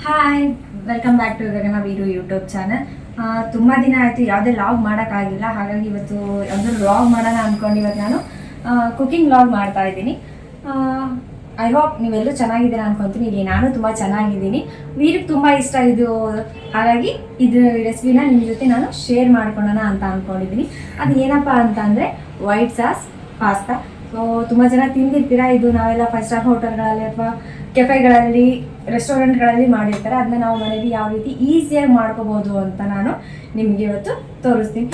Hi, welcome back to Gagana Veeru YouTube channel. ತುಂಬ ದಿನ ಆಯಿತು ಯಾವುದೇ ಲಾಗ್ ಮಾಡೋಕ್ಕಾಗಿಲ್ಲ. ಹಾಗಾಗಿ ಇವತ್ತು ಯಾವುದಾದ್ರು ಲಾಗ್ ಮಾಡೋಣ ಅಂದ್ಕೊಂಡು ಇವತ್ತು ನಾನು ಕುಕಿಂಗ್ ಲಾಗ್ ಮಾಡ್ತಾ ಇದ್ದೀನಿ. ಐ ಹೋಪ್ ನೀವೆಲ್ಲರೂ ಚೆನ್ನಾಗಿದ್ದೀರಾ ಅನ್ಕೊತೀನಿ. ಇಲ್ಲಿ ನಾನು ತುಂಬ ಚೆನ್ನಾಗಿದ್ದೀನಿ. ವೀರಿಗೆ ತುಂಬ ಇಷ್ಟ ಇದು, ಹಾಗಾಗಿ ಇದು ರೆಸಿಪಿನ ನಿಮ್ಮ ಜೊತೆ ನಾನು ಶೇರ್ ಮಾಡ್ಕೊಳ್ಳೋಣ ಅಂತ ಅಂದ್ಕೊಂಡಿದ್ದೀನಿ. ಅದು ಏನಪ್ಪ ಅಂತಂದರೆ ವೈಟ್ ಸಾಸ್ ಪಾಸ್ತಾ. ಸೊ ತುಂಬ ಜನ ತಿಂದಿರ್ತೀರಾ. ಇದು ನಾವೆಲ್ಲ 5 ಸ್ಟಾರ್ ಹೋಟೆಲ್ಗಳಲ್ಲಿ ಅಥವಾ ಕೆಫೆಗಳಲ್ಲಿ ರೆಸ್ಟೋರೆಂಟ್ಗಳಲ್ಲಿ ಮಾಡಿರ್ತಾರೆ. ಅದನ್ನ ನಾವು ಮನೇಲಿ ಯಾವ ರೀತಿ ಈಸಿಯಾಗಿ ಮಾಡ್ಕೋಬೋದು ಅಂತ ನಾನು ನಿಮಗೆ ಇವತ್ತು ತೋರಿಸ್ತೀನಿ.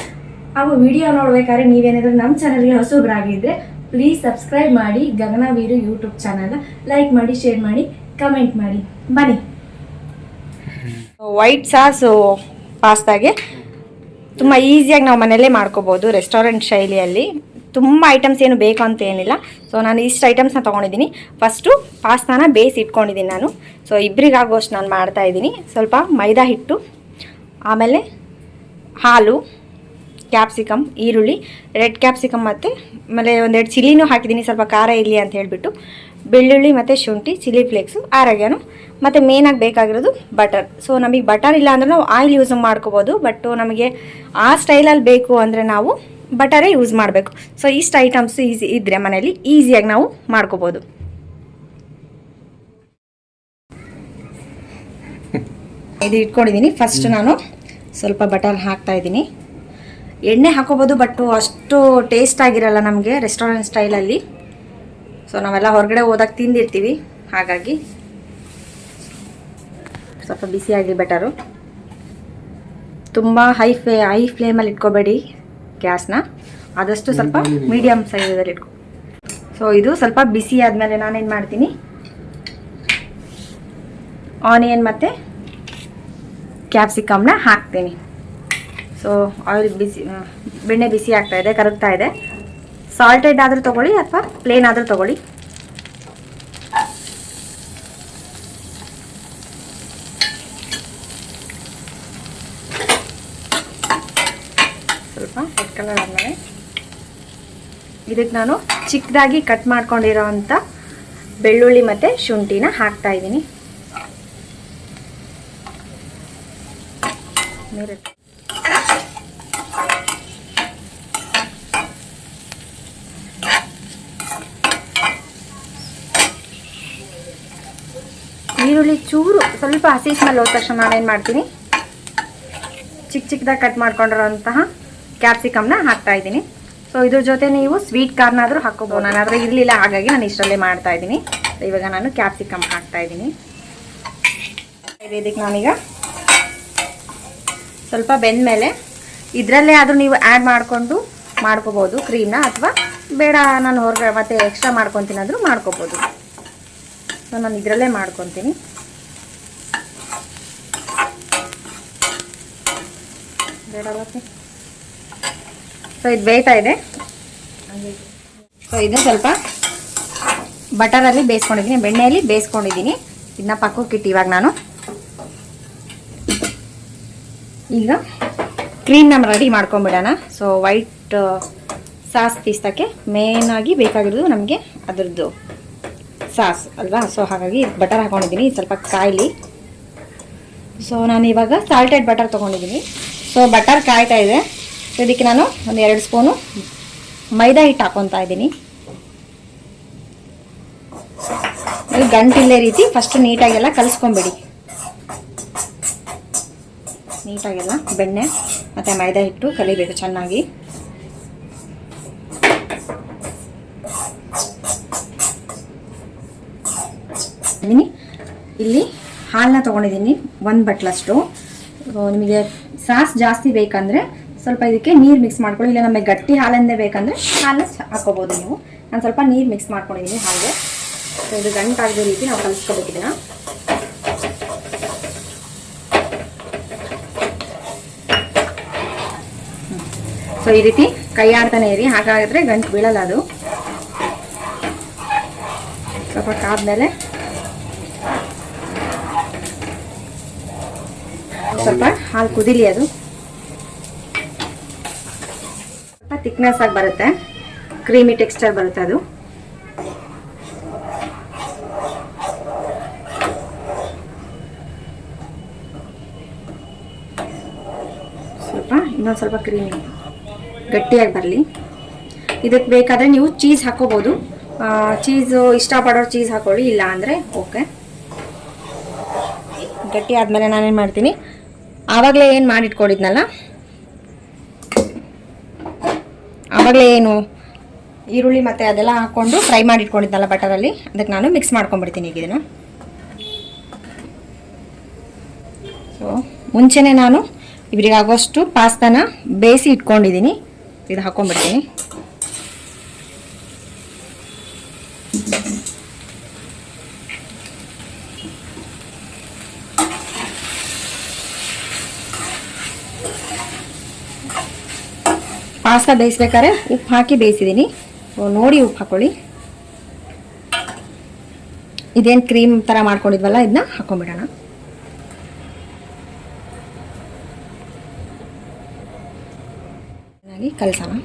ಹಾಗೂ ವಿಡಿಯೋ ನೋಡ್ಬೇಕಾದ್ರೆ ನೀವೇನಾದರೂ ನಮ್ಮ ಚಾನಲ್ಗೆ ಹೊಸಬ್ರಾಗಿದ್ದರೆ ಪ್ಲೀಸ್ ಸಬ್ಸ್ಕ್ರೈಬ್ ಮಾಡಿ. ಗಗನ ವೀರು ಯೂಟ್ಯೂಬ್ ಚಾನಲ್ನ ಲೈಕ್ ಮಾಡಿ, ಶೇರ್ ಮಾಡಿ, ಕಮೆಂಟ್ ಮಾಡಿ. ಬನ್ನಿ. ವೈಟ್ ಸಾಸು ಪಾಸ್ತಾಗೆ ತುಂಬ ಈಸಿಯಾಗಿ ನಾವು ಮನೆಯಲ್ಲೇ ಮಾಡ್ಕೋಬೋದು ರೆಸ್ಟೋರೆಂಟ್ ಶೈಲಿಯಲ್ಲಿ. ತುಂಬ ಐಟಮ್ಸ್ ಏನು ಬೇಕು ಅಂತ ಏನಿಲ್ಲ. ಸೊ ನಾನು ಇಷ್ಟು ಐಟಮ್ಸ್ನ ತೊಗೊಂಡಿದ್ದೀನಿ. ಫಸ್ಟು ಪಾಸ್ತಾನ ಬೇಯಿಸಿ ಇಟ್ಕೊಂಡಿದ್ದೀನಿ ನಾನು. ಸೊ ಇಬ್ಬರಿಗಾಗೋಷ್ಟು ನಾನು ಮಾಡ್ತಾಯಿದ್ದೀನಿ. ಸ್ವಲ್ಪ ಮೈದಾ ಹಿಟ್ಟು, ಆಮೇಲೆ ಹಾಲು, ಕ್ಯಾಪ್ಸಿಕಮ್, ಈರುಳ್ಳಿ, ರೆಡ್ ಕ್ಯಾಪ್ಸಿಕಮ್ ಮತ್ತು ಆಮೇಲೆ ಒಂದೆರಡು ಚಿಲ್ಲಿನೂ ಹಾಕಿದ್ದೀನಿ ಸ್ವಲ್ಪ ಖಾರ ಇರಲಿ ಅಂತ ಹೇಳಿಬಿಟ್ಟು, ಬೆಳ್ಳುಳ್ಳಿ ಮತ್ತು ಶುಂಠಿ, ಚಿಲ್ಲಿ ಫ್ಲೇಕ್ಸು, ಆರೋಗ್ಯನು, ಮತ್ತು ಮೇನಾಗಿ ಬೇಕಾಗಿರೋದು ಬಟರ್. ಸೊ ನಮಗೆ ಬಟರ್ ಇಲ್ಲ ಅಂದರೆ ನಾವು ಆಯಿಲ್ ಯೂಸ್ ಮಾಡ್ಕೋಬೋದು. ಬಟ್ ನಮಗೆ ಆ ಸ್ಟೈಲಲ್ಲಿ ಬೇಕು ಅಂದರೆ ನಾವು ಬಟರೇ ಯೂಸ್ ಮಾಡಬೇಕು. ಸೊ ಇಷ್ಟು ಐಟಮ್ಸ್ ಈಸಿ ಇದ್ದರೆ ಮನೇಲಿ ಈಸಿಯಾಗಿ ನಾವು ಮಾಡ್ಕೋಬೋದು. ಇದು ಇಟ್ಕೊಂಡಿದ್ದೀನಿ. ಫಸ್ಟ್ ನಾನು ಸ್ವಲ್ಪ ಬಟರ್ ಹಾಕ್ತಾಯಿದ್ದೀನಿ. ಎಣ್ಣೆ ಹಾಕೋಬೋದು, ಬಟ್ಟು ಅಷ್ಟು ಟೇಸ್ಟ್ ಆಗಿರಲ್ಲ ನಮಗೆ ರೆಸ್ಟೋರೆಂಟ್ ಸ್ಟೈಲಲ್ಲಿ. ಸೊ ನಾವೆಲ್ಲ ಹೊರಗಡೆ ಹೋದಾಗ ತಿಂದಿರ್ತೀವಿ, ಹಾಗಾಗಿ ಸ್ವಲ್ಪ ಬಿಸಿಯಾಗಿ ಬಟರು. ತುಂಬ ಹೈ ಫ್ಲೇಮಲ್ಲಿ ಇಟ್ಕೋಬೇಡಿ ಗ್ಯಾಸ್ನ, ಆದಷ್ಟು ಸ್ವಲ್ಪ ಮೀಡಿಯಮ್ ಸೈಜಲ್ಲಿ ಇಟ್ಕೊ. ಸೊ ಇದು ಸ್ವಲ್ಪ ಬಿಸಿ ಆದಮೇಲೆ ನಾನೇನು ಮಾಡ್ತೀನಿ, ಆನಿಯನ್ ಮತ್ತು ಕ್ಯಾಪ್ಸಿಕಮ್ನ ಹಾಕ್ತೀನಿ. ಸೊ ಆಯಿಲ್ ಬೆಣ್ಣೆ ಬಿಸಿ ಆಗ್ತಾಯಿದೆ, ಕರಗ್ತಾ ಇದೆ. ಸಾಲ್ಟೆಡ್ ಆದರೂ ತೊಗೊಳ್ಳಿ ಅಥವಾ ಪ್ಲೇನ್ ಆದರೂ ತೊಗೊಳ್ಳಿ. ಸ್ವಲ್ಪ ರೆಡ್ ಕಲರ್ ಆದಮೇಲೆ ಇದಕ್ಕೆ ನಾನು ಚಿಕ್ಕದಾಗಿ ಕಟ್ ಮಾಡ್ಕೊಂಡಿರೋ ಅಂಥ ಬೆಳ್ಳುಳ್ಳಿ ಮತ್ತು ಶುಂಠಿನ ಹಾಕ್ತಾಯಿದ್ದೀನಿ. ಈರುಳ್ಳಿ ಚೂರು ಸ್ವಲ್ಪ ಹಸಿ ಸ್ಮೆಲ್ ಹೋದ ತಕ್ಷಣ ನಾನೇನು ಮಾಡ್ತೀನಿ, ಚಿಕ್ಕದಾಗಿ ಕಟ್ ಮಾಡ್ಕೊಂಡಿರೋಂತಹ ಕ್ಯಾಪ್ಸಿಕಮ್ನ ಹಾಕ್ತಾಯಿದ್ದೀನಿ. ಸೊ ಇದ್ರ ಜೊತೆ ನೀವು ಸ್ವೀಟ್ ಕಾರ್ನಾದರೂ ಹಾಕ್ಕೋಬೋದು. ನಾನು ಆದರೆ ಇರಲಿಲ್ಲ, ಹಾಗಾಗಿ ನಾನು ಇಷ್ಟರಲ್ಲೇ ಮಾಡ್ತಾಯಿದ್ದೀನಿ. ಇವಾಗ ನಾನು ಕ್ಯಾಪ್ಸಿಕಮ್ ಹಾಕ್ತಾಯಿದ್ದೀನಿ. ಇದಕ್ಕೆ ನಾನೀಗ ಸ್ವಲ್ಪ ಬೆಂದಮೇಲೆ ಇದರಲ್ಲೇ ಆದರೂ ನೀವು ಆ್ಯಡ್ ಮಾಡಿಕೊಂಡು ಮಾಡ್ಕೋಬೋದು ಕ್ರೀಮ್ನ, ಅಥವಾ ಬೇಡ ನಾನು ಹೊರಗಡೆ ಮತ್ತೆ ಎಕ್ಸ್ಟ್ರಾ ಮಾಡ್ಕೊತೀನಿ ಅಂದರೂ ಮಾಡ್ಕೋಬೋದು. ಸೊ ನಾನು ಇದರಲ್ಲೇ ಮಾಡ್ಕೊತೀನಿ. ಬೇಡ ಮತ್ತೆ. ಸೊ ಇದು ಬೇಯ್ತಾ ಇದೆ. ಸೊ ಇದನ್ನ ಸ್ವಲ್ಪ ಬಟರಲ್ಲಿ ಬೇಯಿಸ್ಕೊಂಡಿದ್ದೀನಿ, ಬೆಣ್ಣೆಯಲ್ಲಿ ಬೇಯಿಸ್ಕೊಂಡಿದ್ದೀನಿ. ಇದನ್ನ ಪಕ್ಕಕ್ಕಿಟ್ಟು ಇವಾಗ ನಾನು ಈಗ ಕ್ರೀಮ್ನ ರೆಡಿ ಮಾಡ್ಕೊಂಬಿಡೋಣ. ಸೊ ವೈಟ್ ಸಾಸ್ ಪೀಸ್ತಕ್ಕೆ ಮೇನಾಗಿ ಬೇಕಾಗಿರೋದು ನಮಗೆ ಅದರದ್ದು ಸಾಸ್ ಅಲ್ವಾ. ಸೊ ಹಾಗಾಗಿ ಬಟರ್ ಹಾಕೊಂಡಿದ್ದೀನಿ, ಸ್ವಲ್ಪ ಕಾಯಿಲಿ. ಸೊ ನಾನು ಇವಾಗ ಸಾಲ್ಟೆಡ್ ಬಟರ್ ತೊಗೊಂಡಿದ್ದೀನಿ. ಸೊ ಬಟರ್ ಕಾಯ್ತಾ ಇದೆ. ಸೊ ಇದಕ್ಕೆ ನಾನು ಒಂದು 2 ಸ್ಪೂನು ಮೈದಾ ಹಿಟ್ಟು ಹಾಕೊತಾ ಇದ್ದೀನಿ. ಗಂಟಿಲ್ಲೇ ರೀತಿ ಫಸ್ಟ್ ನೀಟಾಗೆಲ್ಲ ಕಲಿಸ್ಕೊಂಬಿಡಿ. ನೀಟಾಗೆಲ್ಲ ಬೆಣ್ಣೆ ಮತ್ತು ಮೈದಾ ಹಿಟ್ಟು ಕಲಿಬೇಕು ಚೆನ್ನಾಗಿ. ಇಲ್ಲಿ ಹಾಲನ್ನ ತೊಗೊಂಡಿದ್ದೀನಿ 1 ಬಟ್ಲಷ್ಟು. ನಿಮಗೆ ಸಾಸ್ ಜಾಸ್ತಿ ಬೇಕಂದರೆ ಸ್ವಲ್ಪ ಇದಕ್ಕೆ ನೀರು ಮಿಕ್ಸ್ ಮಾಡ್ಕೊಳ್ಳಿ. ಇಲ್ಲ ನಮಗೆ ಗಟ್ಟಿ ಹಾಲಂದೇ ಬೇಕಂದರೆ ಹಾಲನ್ನ ಹಾಕ್ಕೋಬೋದು ನೀವು. ನಾನು ಸ್ವಲ್ಪ ನೀರು ಮಿಕ್ಸ್ ಮಾಡ್ಕೊಂಡಿದ್ದೀನಿ ಹಾಗೆ. ಸೊ ಇದು ಗಂಟಾಗೋ ರೀತಿ ನಾವು ಕಲಿಸ್ಕೋಬೇಕು ಇದನ್ನು. ಸೊ ಈ ರೀತಿ ಕೈ ಆಡ್ತಾನೆ ಇರಿ, ಹಾಗಾದರೆ ಗಂಟು ಬೀಳಲ್ಲ ಅದು. ಸ್ವಲ್ಪ ಕಾದ್ಮೇಲೆ ಸ್ವಲ್ಪ ಹಾಲು ಕುದಿಲಿ, ಅದು ಸ್ವಲ್ಪ ಥಿಕ್ನೆಸ್ ಆಗಿ ಬರುತ್ತೆ, ಕ್ರೀಮಿ ಟೆಕ್ಸ್ಚರ್ ಬರುತ್ತೆ ಅದು. ಇನ್ನೊಂದು ಸ್ವಲ್ಪ ಕ್ರೀಮಿ ಗಟ್ಟಿಯಾಗಿ ಬರಲಿ. ಇದಕ್ಕೆ ಬೇಕಾದರೆ ನೀವು ಚೀಸ್ ಹಾಕೋಬೋದು. ಚೀಸು ಇಷ್ಟಪಡೋರು ಚೀಸ್ ಹಾಕೊಳ್ಳಿ, ಇಲ್ಲ ಅಂದರೆ ಓಕೆ. ಗಟ್ಟಿ ಆದಮೇಲೆ ನಾನೇನು ಮಾಡ್ತೀನಿ, ಆವಾಗಲೇ ಏನು ಮಾಡಿಟ್ಕೊಂಡಿದ್ನಲ್ಲ, ಆವಾಗಲೇ ಏನು ಈರುಳ್ಳಿ ಮತ್ತು ಅದೆಲ್ಲ ಹಾಕ್ಕೊಂಡು ಫ್ರೈ ಮಾಡಿಟ್ಕೊಂಡಿದ್ನಲ್ಲ ಬಟರಲ್ಲಿ, ಅದಕ್ಕೆ ನಾನು ಮಿಕ್ಸ್ ಮಾಡ್ಕೊಂಡ್ಬಿಡ್ತೀನಿ ಈಗ ಇದನ್ನು. ಸೊ ಮುಂಚೆನೇ ನಾನು ಇವರಿಗಾಗೋಷ್ಟು ಪಾಸ್ತಾನ ಬೇಯಿಸಿ ಇಟ್ಕೊಂಡಿದ್ದೀನಿ. ಇದು ಹಾಕ್ಕೊಂಡ್ಬಿಡ್ತೀನಿ. ಪಾಸ್ತಾ ಬೇಯಿಸ್ಬೇಕಾದ್ರೆ ಉಪ್ಪು ಹಾಕಿ ಬೇಯಿಸಿದ್ದೀನಿ. ನೋಡಿ ಉಪ್ಪು ಹಾಕೊಳ್ಳಿ. ಇದೇನು ಕ್ರೀಮ್ ಥರ ಮಾಡ್ಕೊಂಡಿದ್ವಲ್ಲ, ಇದನ್ನ ಹಾಕೊಂಡ್ಬಿಡೋಣ. ಚೆನ್ನಾಗಿ ಕಲಸೋಣ.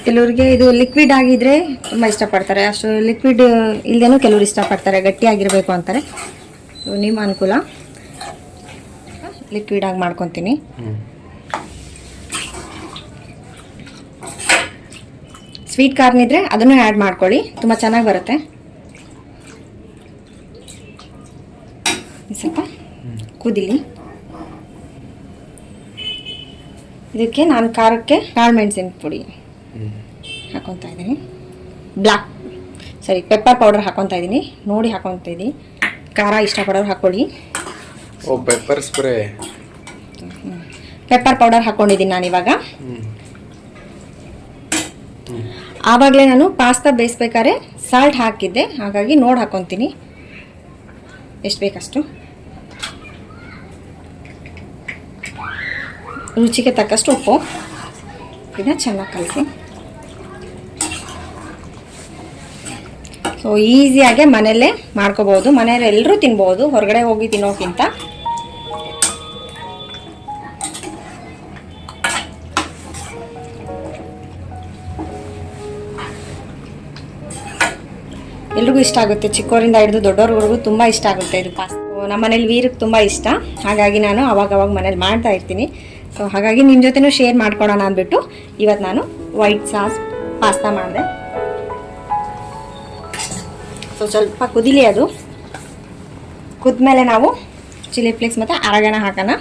ಕೆಲವ್ರಿಗೆ ಇದು ಲಿಕ್ವಿಡ್ ಆಗಿದ್ರೆ ತುಂಬ ಇಷ್ಟಪಡ್ತಾರೆ, ಅಷ್ಟು ಲಿಕ್ವಿಡ್ ಇಲ್ಲದೇನೂ ಕೆಲವ್ರು ಇಷ್ಟಪಡ್ತಾರೆ, ಗಟ್ಟಿಯಾಗಿರಬೇಕು ಅಂತಾರೆ. ನಿಮ್ಮ ಅನುಕೂಲ. ಲಿಕ್ವಿಡ್ ಆಗಿ ಮಾಡ್ಕೊತೀನಿ. ಸ್ವೀಟ್ ಕಾರ್ನ್ ಇದ್ರೆ ಅದನ್ನು ಆ್ಯಡ್ ಮಾಡ್ಕೊಳ್ಳಿ, ತುಂಬ ಚೆನ್ನಾಗಿ ಬರುತ್ತೆ. ಸ್ವಲ್ಪ ಕುದಿಲಿ. ಇದಕ್ಕೆ ನಾನು ಖಾರಕ್ಕೆ ಕಾಳು ಮೆಣಸಿನ ಪುಡಿ ಹಾಕೊತಾ ಇದ್ದೀನಿ. ಪೆಪ್ಪರ್ ಪೌಡರ್ ಹಾಕೊತಾ ಇದ್ದೀನಿ. ನೋಡಿ ಹಾಕೊತಾ ಇದ್ದೀನಿ. ಖಾರ ಇಷ್ಟಪಡೋರು ಹಾಕೊಳ್ಳಿ. ಪೆಪ್ಪರ್ ಸ್ಪ್ರೇ, ಪೆಪ್ಪರ್ ಪೌಡರ್ ಹಾಕೊಂಡಿದ್ದೀನಿ ನಾನು ಇವಾಗ. ಆವಾಗಲೇ ನಾನು ಪಾಸ್ತಾ ಬೇಯಿಸ್ಬೇಕಾದ್ರೆ ಸಾಲ್ಟ್ ಹಾಕಿದ್ದೆ, ಹಾಗಾಗಿ ನೋಡಿ ಹಾಕೊತೀನಿ ಎಷ್ಟು ಬೇಕಷ್ಟು. ರುಚಿಗೆ ತಕ್ಕಷ್ಟು ಉಪ್ಪು. ಇದನ್ನ ಚೆನ್ನಾಗಿ ಕಲಸಿ. ಸೊ ಈಸಿಯಾಗೆ ಮನೆಯಲ್ಲೇ ಮಾಡ್ಕೋಬೋದು. ಮನೆಯಲ್ಲಿ ಎಲ್ಲರೂ ತಿನ್ಬೋದು, ಹೊರಗಡೆ ಹೋಗಿ ತಿನ್ನೋಕ್ಕಿಂತ. ಎಲ್ರಿಗೂ ಇಷ್ಟ ಆಗುತ್ತೆ, ಚಿಕ್ಕವರಿಂದ ಹಿಡಿದು ದೊಡ್ಡವ್ರವರೆಗೂ ತುಂಬ ಇಷ್ಟ ಆಗುತ್ತೆ ಇದು ಪಾಸ್ತಾ. ನಮ್ಮ ಮನೇಲಿ ವೀರಕ್ಕೆ ತುಂಬ ಇಷ್ಟ, ಹಾಗಾಗಿ ನಾನು ಅವಾಗವಾಗ ಮನೇಲಿ ಮಾಡ್ತಾ ಇರ್ತೀನಿ. ಸೊ ಹಾಗಾಗಿ ನಿಮ್ಮ ಜೊತೆನೂ ಶೇರ್ ಮಾಡ್ಕೊಳೋಣ ಅಂದ್ಬಿಟ್ಟು ಇವತ್ತು ನಾನು ವೈಟ್ ಸಾಸ್ ಪಾಸ್ತಾ ಮಾಡಿದೆ. ಸೊ ಸ್ವಲ್ಪ ಕುದಿಲಿ. ಅದು ಕುದ್ಮೇಲೆ ನಾವು ಚಿಲ್ಲಿ ಫ್ಲೇಕ್ಸ್ ಮತ್ತು ಅರಗಣ ಹಾಕೋಣ.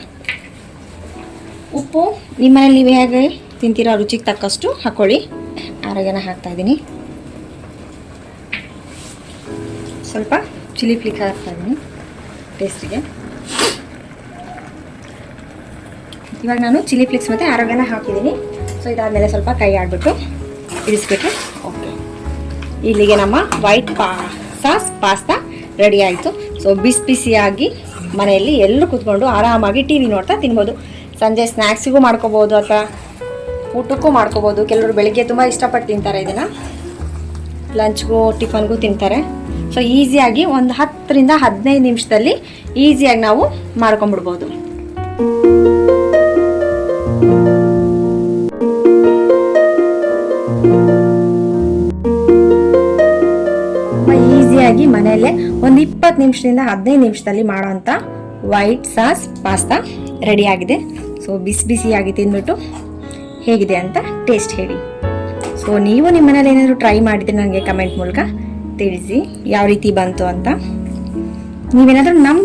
ಉಪ್ಪು ನಿಮ್ಮ ಮನೇಲಿ ನೀವು ಹೇಗೆ ತಿಂತೀರೋ ರುಚಿಗೆ ತಕ್ಕಷ್ಟು ಹಾಕ್ಕೊಳ್ಳಿ. ಅರಗಣ ಹಾಕ್ತಾಯಿದ್ದೀನಿ. ಸ್ವಲ್ಪ ಚಿಲ್ಲಿ ಫ್ಲೇಕ್ಸ್ ಹಾಕ್ತಾಯಿದ್ದೀನಿ ಟೇಸ್ಟಿಗೆ. ಇವಾಗ ನಾನು ಚಿಲ್ಲಿ ಫ್ಲೇಕ್ಸ್ ಮತ್ತು ಅರಗಣ ಹಾಕಿದ್ದೀನಿ. ಸೊ ಇದಾದಮೇಲೆ ಸ್ವಲ್ಪ ಕೈ ಆಡಿಬಿಟ್ಟು ಇಳಿಸ್ಬಿಟ್ರೆ ಓಕೆ. ಇಲ್ಲಿಗೆ ನಮ್ಮ ವೈಟ್ ಸಾಸ್ ಪಾಸ್ತಾ ರೆಡಿ ಆಯಿತು. ಸೊ ಬಿಸಿ ಬಿಸಿಯಾಗಿ ಮನೆಯಲ್ಲಿ ಎಲ್ಲರೂ ಕೂತ್ಕೊಂಡು ಆರಾಮಾಗಿ ಟಿ ವಿ ನೋಡ್ತಾ ತಿನ್ಬೋದು. ಸಂಜೆ ಸ್ನ್ಯಾಕ್ಸಿಗೂ ಮಾಡ್ಕೋಬೋದು ಅಥವಾ ಊಟಕ್ಕೂ ಮಾಡ್ಕೋಬೋದು. ಕೆಲವರು ಬೆಳಿಗ್ಗೆ ತುಂಬ ಇಷ್ಟಪಟ್ಟು ತಿಂತಾರೆ, ಇದನ್ನು ಲಂಚ್ಗೂ ಟಿಫನ್ಗೂ ತಿಂತಾರೆ. ಸೊ ಈಸಿಯಾಗಿ ಒಂದು 10 ರಿಂದ 15 ನಿಮಿಷದಲ್ಲಿ ಈಸಿಯಾಗಿ ನಾವು ಮಾಡ್ಕೊಂಬಿಡ್ಬೋದು. ಈಸಿಯಾಗಿ ಮನೆಯಲ್ಲೇ ಒಂದು 20 ನಿಮಿಷದಿಂದ 15 ನಿಮಿಷದಲ್ಲಿ ಮಾಡೋಂಥ ವೈಟ್ ಸಾಸ್ ಪಾಸ್ತಾ ರೆಡಿಯಾಗಿದೆ. ಸೊ ಬಿಸಿ ಬಿಸಿಯಾಗಿ ತಿಂದ್ಬಿಟ್ಟು ಹೇಗಿದೆ ಅಂತ ಟೇಸ್ಟ್ ಹೇಳಿ. ಸೊ ನೀವು ನಿಮ್ಮ ಮನೇಲಿ ಏನಾದರೂ ಟ್ರೈ ಮಾಡಿದರೆ ನನಗೆ ಕಮೆಂಟ್ ಮೂಲಕ ತಿಳಿಸಿ ಯಾವ ರೀತಿ ಬಂತು ಅಂತ. ನೀವೇನಾದರೂ ನಮ್ಮ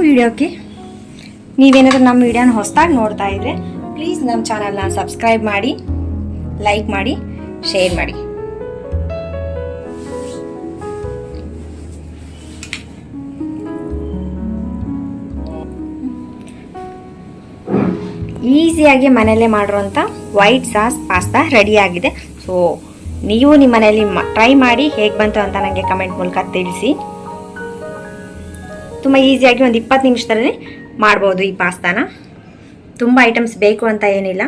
ವಿಡಿಯೋನ ಹೊಸದಾಗಿ ನೋಡ್ತಾ ಇದ್ರೆ ಪ್ಲೀಸ್ ನಮ್ಮ ಚಾನಲ್ನ ಸಬ್ಸ್ಕ್ರೈಬ್ ಮಾಡಿ, ಲೈಕ್ ಮಾಡಿ, ಶೇರ್ ಮಾಡಿ. ಈಸಿಯಾಗಿ ಮನೆಯಲ್ಲೇ ಮಾಡಿರೋಂಥ ವೈಟ್ ಸಾಸ್ ಪಾಸ್ತಾ ರೆಡಿಯಾಗಿದೆ. ಸೊ ನೀವು ನಿಮ್ಮ ಮನೆಯಲ್ಲಿ ಟ್ರೈ ಮಾಡಿ ಹೇಗೆ ಬಂತು ಅಂತ ನನಗೆ ಕಮೆಂಟ್ ಮೂಲಕ ತಿಳಿಸಿ. ತುಂಬ ಈಸಿಯಾಗಿ ಒಂದು 20 ನಿಮಿಷದಲ್ಲಿ ಮಾಡ್ಬೋದು ಈ ಪಾಸ್ತಾನ. ತುಂಬ ಐಟಮ್ಸ್ ಬೇಕು ಅಂತ ಏನಿಲ್ಲ.